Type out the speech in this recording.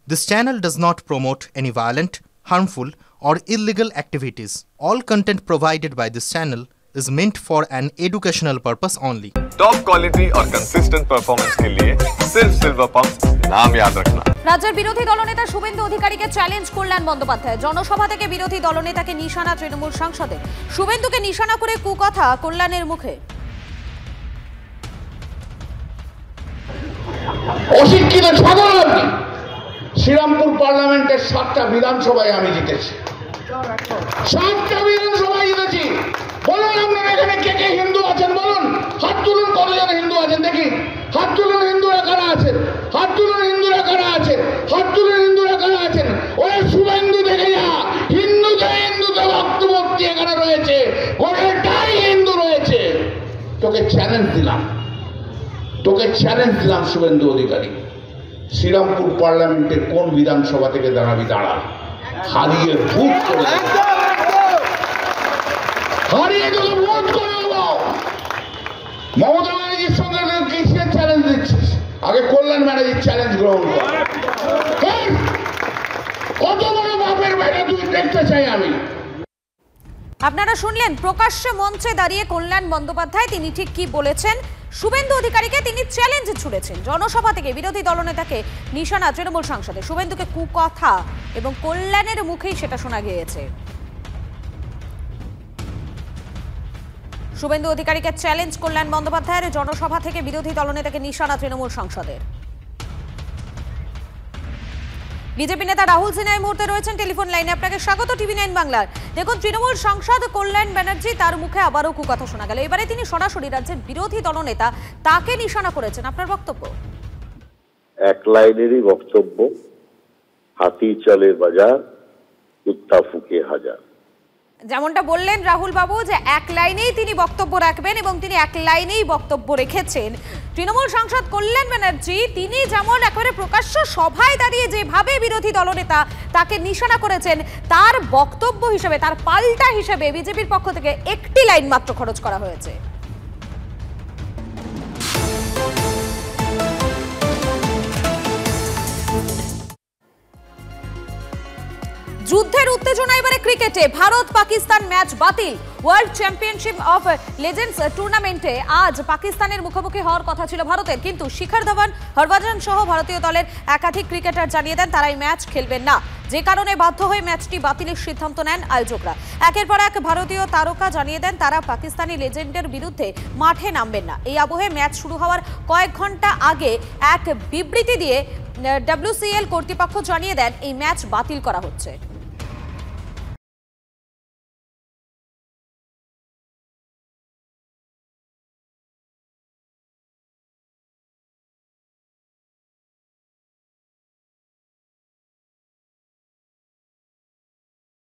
This channel does not promote any violent, harmful, or illegal activities. All content provided by this channel is meant for an educational purpose only. Top quality और consistent performance के लिए सिर्फ silver pump नाम याद रखना। রাজ্যের বিরোধী দলনেতা শুভেন্দু অধিকারীকে চ্যালেঞ্জ করলেন বন্দ্যোপাধ্যায়। জনসভা থেকে বিরোধী দলনেতাকে নিশানা তৃণমূল সাংসদের। শুভেন্দুকে নিশানা করে কুকথা কল্যাণের মুখে। অশিক্ষিত সাধারণ শ্রীরামপুর পার্লামেন্টের 7টা বিধানসভায় আমি জিতেছি, 7টা বিধানসভায় জিতেছি। বলুন আপনারা এখানে কে কে হিন্দু আছেন, বলুন হাত তুলুন। কতজন হিন্দু আছেন দেখি, হাত তুলুন। হিন্দুরা কারা আছেন? হাত তুলুন। হিন্দুরা কারা আছেন? হাত তুলুন। হিন্দুরা কারা আছেন? ওই শুভেন্দু দেখে যা, হিন্দুতে ভক্তভক্তি এখানে রয়েছে, গোটাটাই হিন্দু রয়েছে। তোকে চ্যালেঞ্জ দিলাম শুভেন্দু অধিকারী, শ্রীরামপুর পার্লামেন্টের কোন বিধানসভা থেকে দাঁড়াবি দাঁড়া, হারিয়ে ভোট করে দেবো। মমতা ব্যানার্জির সঙ্গে কিসের চ্যালেঞ্জ দিচ্ছিস? আগে কল্যাণ ব্যানার্জির চ্যালেঞ্জ গ্রহণ কর। কত বড় বাপের বেটা তুই দেখতে চাই আমি। আপনারা শুনলেন প্রকাশ্যে মঞ্চে দাঁড়িয়ে কল্যাণ বন্দ্যোপাধ্যায় তিনি ঠিক কি বলেছেন। শুভেন্দু অধিকারীকে তিনি চ্যালেঞ্জ ছুড়েছেন। জনসভা থেকে বিরোধী দলনেতাকে নিশানা তৃণমূল সাংসদের। শুভেন্দুকে কুকথা এবং কল্যাণের মুখেই সেটা শোনা গিয়েছে। শুভেন্দু অধিকারীকে চ্যালেঞ্জ কল্যাণ বন্দ্যোপাধ্যায়ের। জনসভা থেকে বিরোধী দলনেতাকে নিশানা তৃণমূল সাংসদের। বিজেপি নেতা রাহুল সিনহা এই মুহূর্তে রয়েছেন টেলিফোন লাইনে। আপনাকে স্বাগত টিভি9 বাংলার। দেখুন, তৃণমূল সাংসদ কল্যাণ ব্যানার্জি, তার মুখে আবারও কুকথা শোনা গেল। এবারে তিনি সরাসরি রাজ্যের বিরোধী দলনেতা তাকে নিশানা করেছেন। আপনার বক্তব্য? এক লাইনেরই বক্তব্য, হাতি চলে বাজার, কুত্তা ফুকে হাজার। যেমনটা বললেন রাহুল বাবু যে এক লাইনেই তিনি বক্তব্য রাখবেন এবং তিনি এক লাইনেই বক্তব্য রেখেছেন। তৃণমূল সাংসদ কল্যাণ ব্যানার্জি তিনি যেমন একেবারে প্রকাশ্য সভায় দাঁড়িয়ে যেভাবে বিরোধী দলনেতা তাকে নিশানা করেছেন, তার বক্তব্য হিসেবে, তার পাল্টা হিসেবে বিজেপির পক্ষ থেকে একটি লাইন মাত্র খরচ করা হয়েছে। যুদ্ধের উত্তেজনা এবারে ক্রিকেটে। ভারত পাকিস্তান ম্যাচ বাতিল। ওয়ার্ল্ড চ্যাম্পিয়নশিপ অফ লেজেন্ডস টুর্নামেন্টে আজ পাকিস্তানের মুখোমুখি হওয়ার কথা ছিল ভারতের, কিন্তু শিখর ধাওয়ান, হরভজন সহ ভারতীয় দলের একাধিক ক্রিকেটার জানিয়ে দেন তারা এই ম্যাচ খেলবেন না, যে কারণে বাধ্য হয়ে ম্যাচটি বাতিলের সিদ্ধান্ত নেন আয়োজকরা। একের পর এক ভারতীয় তারকা জানিয়ে দেন তারা পাকিস্তানি লেজেন্ডের বিরুদ্ধে মাঠে নামবেন না। এই আবহে ম্যাচ শুরু হওয়ার কয়েক ঘন্টা আগে এক বিবৃতি দিয়ে WCL কর্তৃপক্ষ জানিয়ে দেন এই ম্যাচ বাতিল করা হচ্ছে।